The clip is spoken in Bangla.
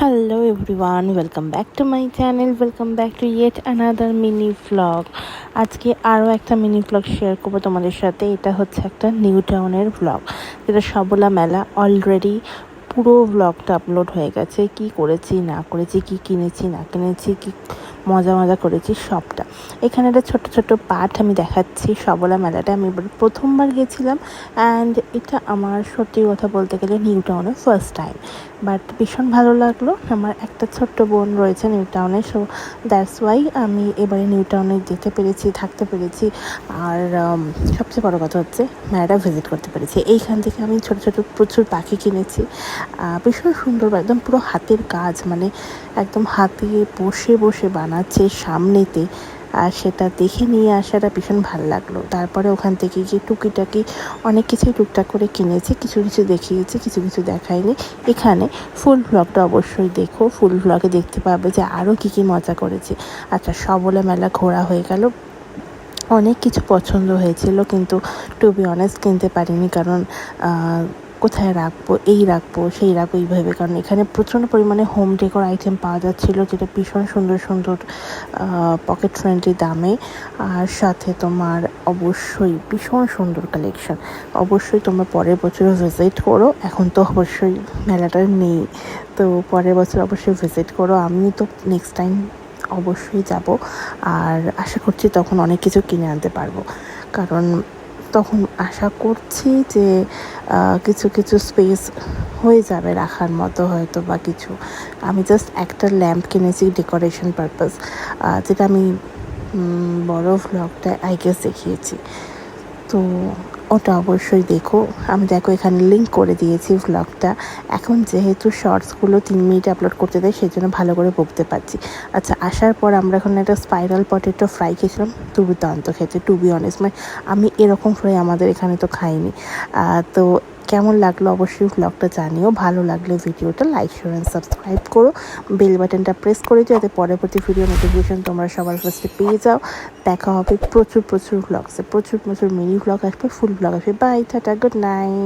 Hello everyone, welcome back to my channel, welcome back to yet another mini vlog. আজকে আরও একটা মিনি ভ্লগ শেয়ার করবো তোমাদের সাথে। এটা হচ্ছে একটা নিউ টাউনের ভ্লগ, যেটা সবলা মেলা। অলরেডি পুরো ভ্লগটা আপলোড হয়ে গেছে, কি করেছি না করেছি, কি কিনেছি না কিনেছি, কি মজা করেছি সবটা এখানে একটা ছোট ছোট পার্ট আমি দেখাচ্ছি। সবলা মেলাটা আমি প্রথমবার গেছিলাম, অ্যান্ড এটা আমার সত্যি কথা বলতে গেলে নিউ টাউনে ফার্স্ট টাইম, বাট ভীষণ ভালো লাগলো। আমার একটা ছোট্ট বোন রয়েছে নিউ টাউনে, সো দ্যাটস ওয়াই আমি এবারে নিউ টাউনে যেতে পেরেছি, থাকতে পেরেছি। আর সবচেয়ে বড়ো কথা হচ্ছে মেলাটা ভিজিট করতে পেরেছি। এইখান থেকে আমি ছোট ছোট প্রচুর পাখি কিনেছি, ভীষণ সুন্দর, একদম পুরো হাতের কাজ, মানে একদম হাতে বসে বসে বানাচ্ছে সামনেতে। আর সেটা দেখে নিয়ে আসাটা ভীষণ ভালো লাগলো। তারপরে ওখান থেকে গিয়ে টুকিটাকি অনেক কিছুই টুকটাক করে কিনেছি, কিছু কিছু দেখিয়েছি, কিছু কিছু দেখাইনি। এখানে ফুল ভ্লগটা অবশ্যই দেখো, ফুল ভ্লগে দেখতে পাবে যে আরও কী কী মজা করেছি। আচ্ছা, সবলা মেলা ঘোরা হয়ে গেল, অনেক কিছু পছন্দ হয়েছিল, কিন্তু টু বি অনেস্ট কিনতে পারিনি, কারণ কোথায় রাখবো, এই রাখবো সেই রাখবো এইভাবে, কারণ এখানে প্রচণ্ড পরিমাণে হোম ডেকোর আইটেম পাওয়া যাচ্ছিলো, যেটা ভীষণ সুন্দর সুন্দর পকেট ফ্রেন্ডলি দামে। আর সাথে তোমার অবশ্যই ভীষণ সুন্দর কালেকশন। অবশ্যই তোমরা পরের বছর ভিজিট করো, এখন তো অবশ্যই মেলাটা নেই, তো পরের বছর অবশ্যই ভিজিট করো। আমি তো নেক্সট টাইম অবশ্যই যাব, আর আশা করছি তখন অনেক কিছু কিনে আনতে পারবো, কারণ তখন আশা করছি যে কিছু কিছু স্পেস হয়ে যাবে রাখার মতো হয়তো বা কিছু। আমি জাস্ট একটা ল্যাম্প কিনেছি ডেকোরেশন পারপাস, যেটা আমি বড় ভ্লগটা আই গেস দেখিয়েছি, তো ওটা অবশ্যই দেখো। আমি দেখো এখানে লিঙ্ক করে দিয়েছি ভ্লগটা। এখন যেহেতু শর্টসগুলো 3 মিনিট আপলোড করতে দেয়, সেই জন্য ভালো করে বকতে পারছি। আচ্ছা, আসার পর আমরা এখন একটা স্পাইরাল পটেটো ফ্রাই খেয়েছিলাম, দুর্দান্ত খেতে, টু বি অনেস্ট। মানে আমি এরকম ফ্রাই আমাদের এখানে তো খাইনি। তো কেমন লাগলো অবশ্যই ভ্লগটা জানিও। ভালো লাগলে ভিডিওটা লাইক, শেয়ার অ্যান্ড সাবস্ক্রাইব করো, বেল বাটনটা প্রেস করে দিও, যাতে পরবর্তী ভিডিও নোটিফিকেশন তোমরা সবার ফার্স্টে পেয়ে যাও। দেখা হবে প্রচুর ভ্লগসে, প্রচুর মিনি ভ্লগ আসবে, ফুল ভ্লগ আসবে। Bye, tata, good night.